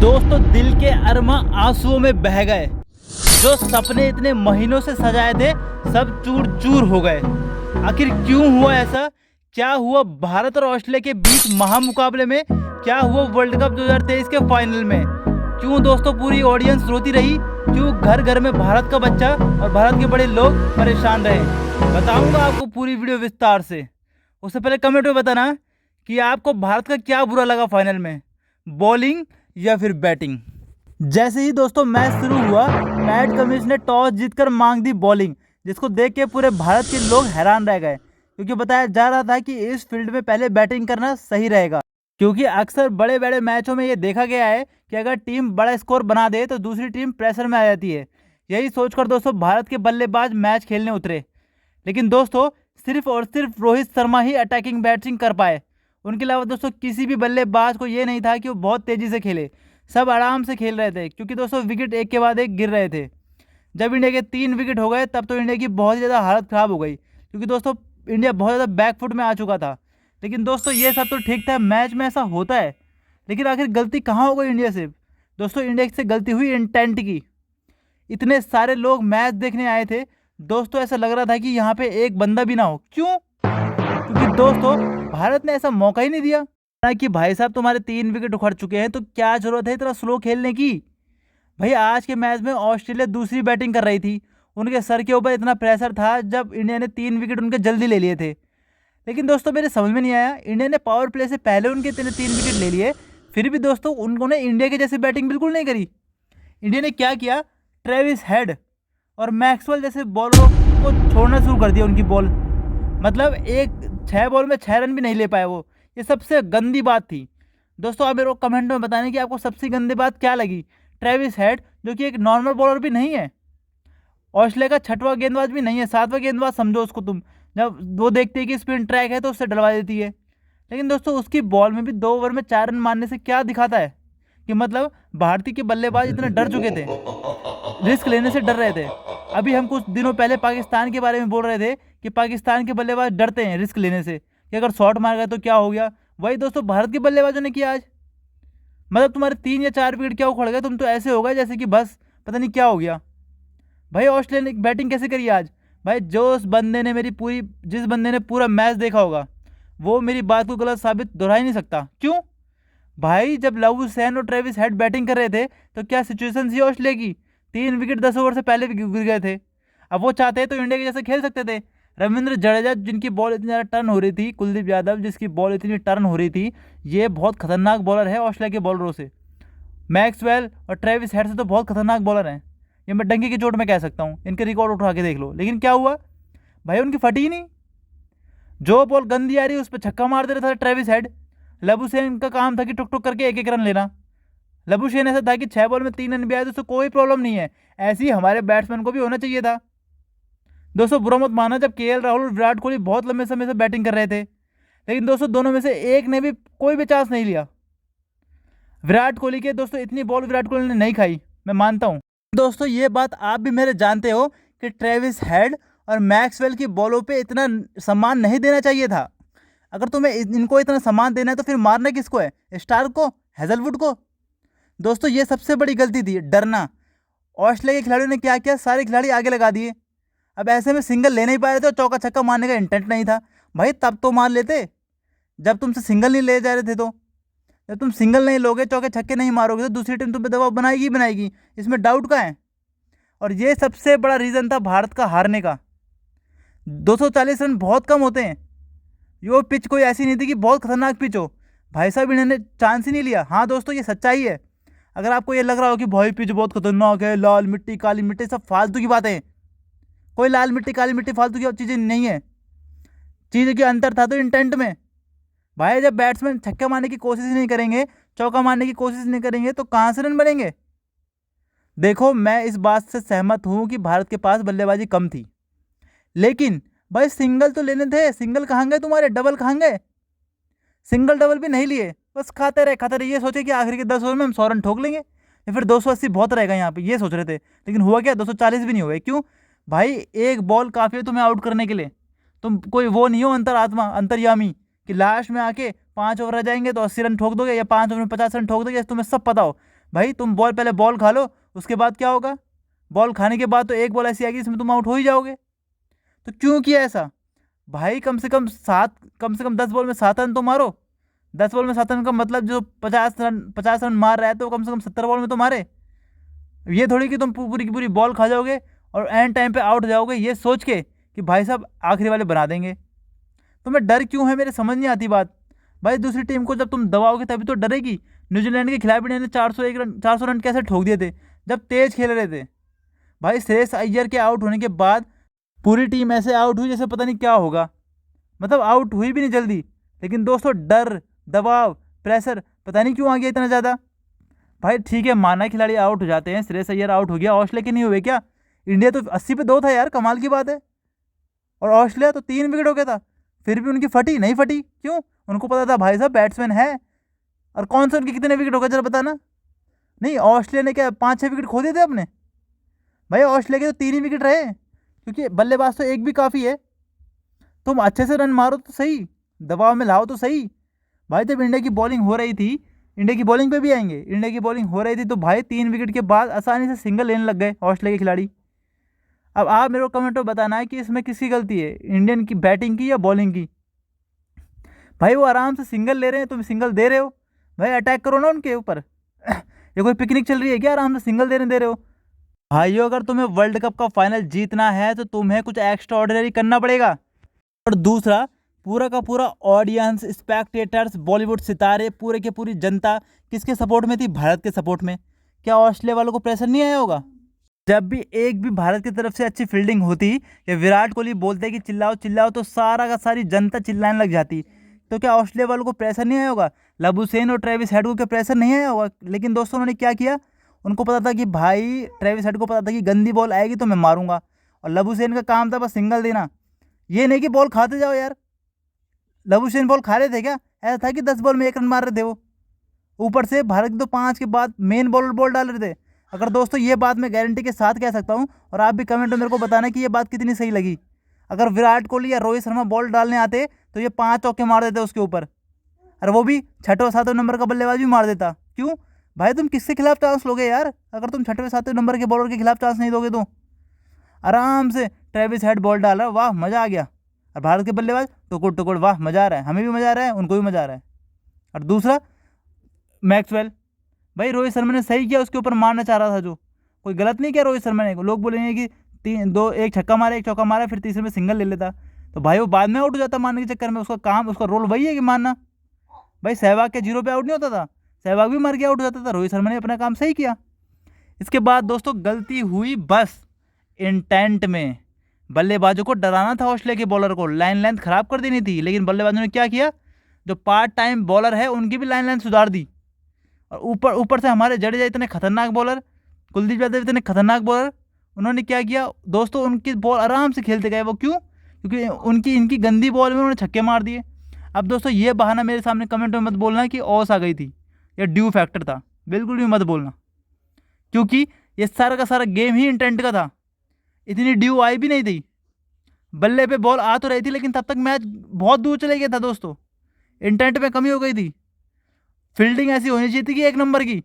दोस्तों दिल के अरमा आंसुओं में बह गए। जो सपने इतने महीनों से सजाए थे सब चूर चूर हो गए। आखिर क्यों हुआ ऐसा? क्या हुआ भारत और ऑस्ट्रेलिया के बीच महामुकाबले में? क्या हुआ वर्ल्ड कप 2023 के फाइनल में? क्यों दोस्तों पूरी ऑडियंस रोती रही? क्यों घर घर में भारत का बच्चा और भारत के बड़े लोग परेशान रहे? बताऊंगा आपको पूरी वीडियो विस्तार से। उससे पहले कमेंट में बताना कि आपको भारत का क्या बुरा लगा फाइनल में, बॉलिंग या फिर बैटिंग। जैसे ही दोस्तों मैच शुरू हुआ, पैट कमिंस ने टॉस जीतकर मांग दी बॉलिंग, जिसको देख के पूरे भारत के लोग हैरान रह गए, क्योंकि बताया जा रहा था कि इस फील्ड में पहले बैटिंग करना सही रहेगा। क्योंकि अक्सर बड़े बड़े मैचों में ये देखा गया है कि अगर टीम बड़ा स्कोर बना दे तो दूसरी टीम प्रेशर में आ जाती है। यही सोचकर दोस्तों भारत के बल्लेबाज मैच खेलने उतरे। लेकिन दोस्तों सिर्फ और सिर्फ रोहित शर्मा ही अटैकिंग बैटिंग कर पाए। उनके अलावा दोस्तों किसी भी बल्लेबाज को ये नहीं था कि वो बहुत तेज़ी से खेले। सब आराम से खेल रहे थे, क्योंकि दोस्तों विकेट एक के बाद एक गिर रहे थे। जब इंडिया के 3 विकेट हो गए तब तो इंडिया की बहुत ही ज़्यादा हालत ख़राब हो गई, क्योंकि दोस्तों इंडिया बहुत ज़्यादा बैकफुट में आ चुका था। लेकिन दोस्तों ये सब तो ठीक था, मैच में ऐसा होता है। लेकिन आखिर गलती कहाँ हो गई इंडिया से? दोस्तों इंडिया से गलती हुई इंटेंट की। इतने सारे लोग मैच देखने आए थे दोस्तों, ऐसा लग रहा था कि यहाँ पे एक बंदा भी ना हो। क्यों? क्योंकि दोस्तों भारत ने ऐसा मौका ही नहीं दिया ना कि भाई साहब तुम्हारे 3 विकेट उखड़ चुके हैं तो क्या जरूरत है इतना स्लो खेलने की। भाई आज के मैच में ऑस्ट्रेलिया दूसरी बैटिंग कर रही थी, उनके सर के ऊपर इतना प्रेशर था जब इंडिया ने 3 विकेट उनके जल्दी ले लिए थे। लेकिन दोस्तों मेरे समझ में नहीं आया, इंडिया ने पावर प्ले से पहले उनके 3 विकेट ले लिए, फिर भी दोस्तों उन्होंने इंडिया के जैसी बैटिंग बिल्कुल नहीं करी। इंडिया ने क्या किया, ट्रेविस हेड और मैक्सवेल जैसे बॉलरों को छोड़ना शुरू कर दिया। उनकी बॉल मतलब 6 बॉल में 6 रन भी नहीं ले पाए वो। ये सबसे गंदी बात थी। दोस्तों आप मेरे को कमेंट में बताने कि आपको सबसे गंदी बात क्या लगी। ट्रेविस हेड जो कि एक नॉर्मल बॉलर भी नहीं है, ऑस्ट्रेलिया का 6वां गेंदबाज भी नहीं है, 7वां गेंदबाज समझो उसको तुम। जब वो देखती है कि स्पिन ट्रैक है तो उससे डलवा देती है। लेकिन दोस्तों उसकी बॉल में भी 2 ओवर में 4 रन मारने से क्या दिखाता है कि मतलब भारतीय के बल्लेबाज इतने डर चुके थे, रिस्क लेने से डर रहे थे। अभी हम कुछ दिनों पहले पाकिस्तान के बारे में बोल रहे थे कि पाकिस्तान के बल्लेबाज डरते हैं रिस्क लेने से, कि अगर शॉट मार गए तो क्या हो गया। वही दोस्तों भारत के बल्लेबाजों ने किया आज। मतलब तुम्हारे 3 या 4 विकेट क्या उखड़ गए, तुम तो ऐसे हो गए जैसे कि बस पता नहीं क्या हो गया। भाई ऑस्ट्रेलिया ने बैटिंग कैसे करी आज? भाई जिस बंदे ने पूरा मैच देखा होगा वो मेरी बात को गलत साबित दोहरा ही नहीं सकता। क्यों? भाई जब लवुसेन और ट्रेविस हेड बैटिंग कर रहे थे तो क्या सिचुएशन थी ऑस्ट्रेलिया की? 3 विकेट 10 ओवर से पहले गिर गए थे। अब वो चाहते तो इंडिया के जैसे खेल सकते थे। रविंद्र जडेजा जिनकी बॉल इतनी ज़्यादा टर्न हो रही थी, कुलदीप यादव जिसकी बॉल इतनी टर्न हो रही थी, ये बहुत खतरनाक बॉलर है ऑस्ट्रेलिया के बॉलरों से। मैक्सवेल और ट्रेविस हेड से तो बहुत खतरनाक बॉलर हैं, ये मैं डंके की चोट में कह सकता हूँ। इनके रिकॉर्ड उठा के देख लो। लेकिन क्या हुआ भाई, उनकी फटी ही नहीं। जो बॉल गंदी आ रही उस पर छक्का मार दे रहा था ट्रेविस हेड। लबुशेन का काम था कि टुक टुक करके एक एक रन लेना। लबुशेन ऐसा था कि 6 बॉल में 3 रन भी आए तो उससे कोई प्रॉब्लम नहीं है। ऐसे ही हमारे बैट्समैन को भी होना चाहिए था। दोस्तों बुरा मत माना, जब केएल राहुल और विराट कोहली बहुत लंबे समय से बैटिंग कर रहे थे, लेकिन दोस्तों दोनों में से एक ने भी कोई भी चांस नहीं लिया। विराट कोहली के दोस्तों इतनी बॉल विराट कोहली ने नहीं खाई, मैं मानता हूँ। दोस्तों ये बात आप भी मेरे जानते हो कि ट्रेविस हेड और मैक्सवेल की बॉलों पे इतना सम्मान नहीं देना चाहिए था। अगर तुम्हें इनको इतना सम्मान देना है तो फिर मारना किसको है? स्टार्क को, हेजलवुड को? दोस्तों ये सबसे बड़ी गलती थी, डरना। ऑस्ट्रेलिया के खिलाड़ियों ने क्या किया, सारे खिलाड़ी आगे लगा दिए। अब ऐसे में सिंगल ले नहीं पा रहे थे और चौका छक्का मारने का इंटेंट नहीं था। भाई तब तो मार लेते जब तुमसे सिंगल नहीं ले जा रहे थे। तो जब तुम सिंगल नहीं लोगे, चौके छक्के नहीं मारोगे तो दूसरी टीम तुम पे दबाव बनाएगी ही बनाएगी, इसमें डाउट का है। और ये सबसे बड़ा रीज़न था भारत का हारने का। 240 रन बहुत कम होते हैं। ये पिच कोई ऐसी नहीं थी कि बहुत खतरनाक पिच हो। भाई साहब इन्होंने चांस ही नहीं लिया। हाँ दोस्तों ये सच्चाई है। अगर आपको ये लग रहा हो कि भाई पिच बहुत खतरनाक है, लाल मिट्टी काली मिट्टी, सब फालतू की बातें हैं। कोई लाल मिट्टी काली मिट्टी फालतू की चीज़ें नहीं है। चीज़ के अंतर था तो इंटेंट में। भाई जब बैट्समैन छक्का मारने की कोशिश नहीं करेंगे, चौका मारने की कोशिश नहीं करेंगे तो कहाँ से रन बनेंगे? देखो मैं इस बात से सहमत हूँ कि भारत के पास बल्लेबाजी कम थी, लेकिन भाई सिंगल तो लेने थे। सिंगल कहाँ गए तुम्हारे? डबल कहाँ गए? सिंगल डबल भी नहीं लिए, बस खाते रहे। ये सोचे कि आखिर के 10 ओवर में हम 100 रन ठोक लेंगे या फिर 280 बहुत रहेगा यहाँ पे, ये सोच रहे थे। लेकिन हुआ क्या, 240 भी नहीं हुए। क्यों भाई? एक बॉल काफ़ी है तुम्हें आउट करने के लिए। तुम कोई वो नहीं हो अंतरात्मा, अंतर्यामी, कि लास्ट में आके 5 ओवर रह जाएंगे तो 80 रन ठोक दोगे या 5 ओवर में 50 रन ठोक दोगे, तुम्हें सब पता हो। भाई तुम पहले बॉल खा लो, उसके बाद क्या होगा? बॉल खाने के बाद तो एक बॉल ऐसी आएगी जिसमें तुम आउट हो ही जाओगे। तो क्यों किया ऐसा? भाई कम से कम 10 बॉल में 7 रन तो मारो। 10 बॉल में 7 रन का मतलब जो 50 रन मार रहा है तो कम से कम 70 बॉल में तो मारे। ये थोड़ी कि तुम पूरी की पूरी बॉल खा जाओगे और एंड टाइम पे आउट हो जाओगे ये सोच के कि भाई साहब आखिरी वाले बना देंगे। तुम्हें डर क्यों है, मेरे समझ नहीं आती बात। भाई दूसरी टीम को जब तुम दबाओगे तभी तो डरेगी। न्यूजीलैंड के खिलाड़ी ने 400 रन कैसे ठोक दिए थे जब तेज खेल रहे थे। भाई श्रेयस अय्यर के आउट होने के बाद पूरी टीम ऐसे आउट हुई जैसे पता नहीं क्या होगा। मतलब आउट हुई भी नहीं जल्दी, लेकिन दोस्तों डर, दबाव, प्रेशर पता नहीं क्यों आ गया इतना ज़्यादा। भाई ठीक है, माना खिलाड़ी आउट हो जाते हैं, श्रेयस अय्यर आउट हो गया, ऑस्ट्रेलिया के नहीं हुए क्या? इंडिया तो 80 पे 2 था यार, कमाल की बात है। और ऑस्ट्रेलिया तो 3 विकेट हो गया था, फिर भी उनकी फटी नहीं फटी। क्यों? उनको पता था भाई साहब बैट्समैन है। और कौन से उनके कितने विकेट हो गए जरा बताना। नहीं, ऑस्ट्रेलिया ने क्या 5-6 विकेट खो दिए थे अपने? भाई ऑस्ट्रेलिया के तो 3 ही विकेट रहे, क्योंकि बल्लेबाज तो एक भी काफ़ी है। तुम अच्छे से रन मारो तो सही, दबाव में लाओ तो सही। भाई जब इंडिया की बॉलिंग हो रही थी, इंडिया की बॉलिंग पे भी आएंगे, इंडिया की बॉलिंग हो रही थी तो भाई 3 विकेट के बाद आसानी से सिंगल लेने लग गए ऑस्ट्रेलिया के खिलाड़ी। अब आप मेरे को कमेंट में बताना है कि इसमें किसकी गलती है, इंडियन की बैटिंग की या बॉलिंग की? भाई वो आराम से सिंगल ले रहे हैं, तुम सिंगल दे रहे हो। भाई अटैक करो ना उनके ऊपर। ये कोई पिकनिक चल रही है क्या, आराम से सिंगल दे रहे हो? भाइयों अगर तुम्हें वर्ल्ड कप का फाइनल जीतना है तो तुम्हें कुछ एक्स्ट्रा ऑर्डिनरी करना पड़ेगा। और दूसरा, पूरा का पूरा ऑडियंस, स्पेक्टेटर्स, बॉलीवुड सितारे, पूरे के पूरी जनता किसके सपोर्ट में थी? भारत के सपोर्ट में। क्या ऑस्ट्रेलिया वालों को प्रेशर नहीं आया होगा? जब भी एक भी भारत की तरफ से अच्छी फील्डिंग होती या विराट कोहली बोलते कि चिल्लाओ चिल्लाओ तो सारा का सारी जनता चिल्लाने लग जाती। तो क्या ऑस्ट्रेलिया वालों को प्रेशर नहीं आया होगा? लबुशेन और ट्रेविस हेड को क्या प्रेशर नहीं आया होगा? लेकिन दोस्तों उन्होंने क्या किया, उनको पता था कि भाई ट्रेविस हेड को पता था कि गंदी बॉल आएगी तो मैं मारूंगा, और लबुशेन का काम था बस सिंगल देना। ये नहीं कि बॉल खाते जाओ यार। लबुशेन बॉल खा रहे थे क्या? ऐसा था कि 10 बॉल में 1 रन मार रहे थे वो। ऊपर से भारत की तो 5 के बाद मेन बॉलर बॉल डाल रहे थे। अगर दोस्तों ये बात मैं गारंटी के साथ कह सकता हूँ, और आप भी कमेंट में मेरे को बताना कि ये बात कितनी सही लगी। अगर विराट कोहली या रोहित शर्मा बॉल डालने आते तो ये 5 चौके मार देते उसके ऊपर, और वो भी 6वें 7वें नंबर का बल्लेबाज भी मार देता। क्यों भाई, तुम किसके खिलाफ चांस लोगे यार? अगर तुम 6वें 7वें नंबर के बॉलर के खिलाफ चांस नहीं दोगे तो आराम से ट्रेविस हेड बॉल डाल रहा, वाह मज़ा आ गया। और भारत के बल्लेबाज टुकुड़ टुकुड़, वाह मज़ा आ रहा है, हमें भी मज़ा आ रहा है, उनको भी मज़ा आ रहा है। और दूसरा मैक्सवेल, भाई रोहित शर्मा ने सही किया, उसके ऊपर मारना चाह रहा था जो, कोई गलत नहीं किया रोहित शर्मा ने। लोग बोलेंगे कि एक छक्का मारा, एक चौका मारा, फिर तीसरे में सिंगल ले लेता तो भाई वो बाद में आउट हो जाता मारने के चक्कर में। उसका काम, उसका रोल वही है कि मारना। भाई सहवाग के 0 पे आउट नहीं होता था, सहवाग भी मार के आउट हो जाता था। रोहित शर्मा ने अपना काम सही किया। इसके बाद दोस्तों गलती हुई बस इंटेंट में। बल्लेबाजों को डराना था, ऑस्ट्रेलिया के बॉलर को लाइन लेंथ खराब कर देनी थी, लेकिन बल्लेबाजों ने क्या किया, जो पार्ट टाइम बॉलर है उनकी भी लाइन लेंथ सुधार दी। और ऊपर से हमारे जडेजा इतने खतरनाक बॉलर, कुलदीप यादव इतने खतरनाक बॉलर, उन्होंने क्या किया दोस्तों, उनकी बॉल आराम से खेलते गए। वो क्यों? क्योंकि इनकी गंदी बॉल में उन्होंने छक्के मार दिए। अब दोस्तों ये बहाना मेरे सामने कमेंट में मत बोलना कि ऑस आ गई थी या ड्यू फैक्टर था, बिल्कुल भी मत बोलना, क्योंकि ये सारा का सारा गेम ही इंटेंट का था। इतनी ड्यू आई भी नहीं थी, बल्ले पे बॉल आ तो रही थी, लेकिन तब तक मैच बहुत दूर चले गया था दोस्तों। इंटेंट में कमी हो गई थी। फील्डिंग ऐसी होनी चाहिए थी कि 1 नंबर की।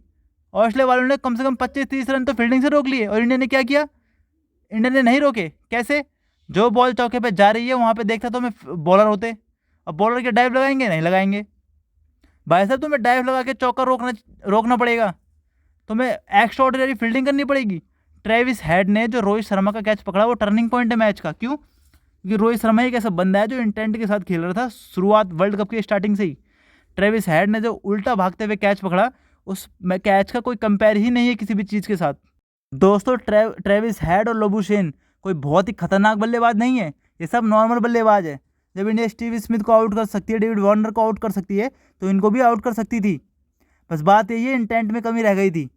ऑस्ट्रेलिया वालों ने कम से कम 25-30 रन तो फील्डिंग से रोक लिए, और इंडिया ने क्या किया, इंडिया ने नहीं रोके। कैसे? जो बॉल चौके पे जा रही है वहाँ पे देखता तो मैं बॉलर होते, अब बॉलर के डाइव लगाएंगे नहीं लगाएंगे। भाई साहब तुम्हें डाइव लगा के चौका रोकना पड़ेगा, तुम्हें एक्स्ट्रा ऑर्डिनरी फील्डिंग करनी पड़ेगी। ट्रेविस हेड ने जो रोहित शर्मा का कैच पकड़ा वो टर्निंग पॉइंट है मैच का। क्यों? क्योंकि रोहित शर्मा एक ऐसा बंदा है जो इंटेंट के साथ खेल रहा था शुरुआत वर्ल्ड कप की स्टार्टिंग से ही। ट्रेविस हेड ने जो उल्टा भागते हुए कैच पकड़ा, उस कैच का कोई कंपेयर ही नहीं है किसी भी चीज़ के साथ। दोस्तों ट्रेविस हेड और लबुशेन कोई बहुत ही खतरनाक बल्लेबाज नहीं है, ये सब नॉर्मल बल्लेबाज है। जब इंडिया स्टीव स्मिथ को आउट कर सकती है, डेविड वार्नर को आउट कर सकती है, तो इनको भी आउट कर सकती थी। बस बात यही है, इंटेंट में कमी रह गई थी,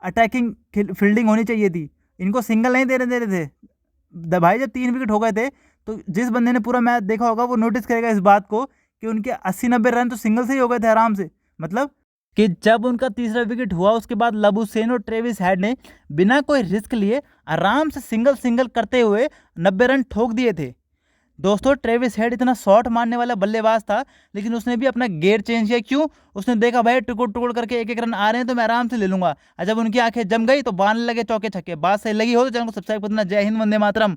अटैकिंग फील्डिंग होनी चाहिए थी। इनको सिंगल नहीं दे रहे थे। भाई जब 3 विकेट हो गए थे तो जिस बंदे ने पूरा मैच देखा होगा वो नोटिस करेगा इस बात को कि उनके 80-90 रन तो सिंगल से ही हो गए थे आराम से। मतलब कि जब उनका तीसरा विकेट हुआ उसके बाद लबुशेन और ट्रेविस हेड ने बिना कोई रिस्क लिए आराम से सिंगल करते हुए 90 रन ठोक दिए थे। दोस्तों ट्रेविस हेड इतना शॉट मारने वाला बल्लेबाज था, लेकिन उसने भी अपना गेयर चेंज किया। क्यों? उसने देखा भाई टुकुड़ टुकुड़ करके एक एक रन आ रहे हैं तो मैं आराम से ले लूंगा, और जब उनकी आंखें जम गई तो बांधने लगे चौके छक्के। बात सही लगी हो तो चैनल को सब्सक्राइब कर देना। जय हिंद, वंदे मातरम।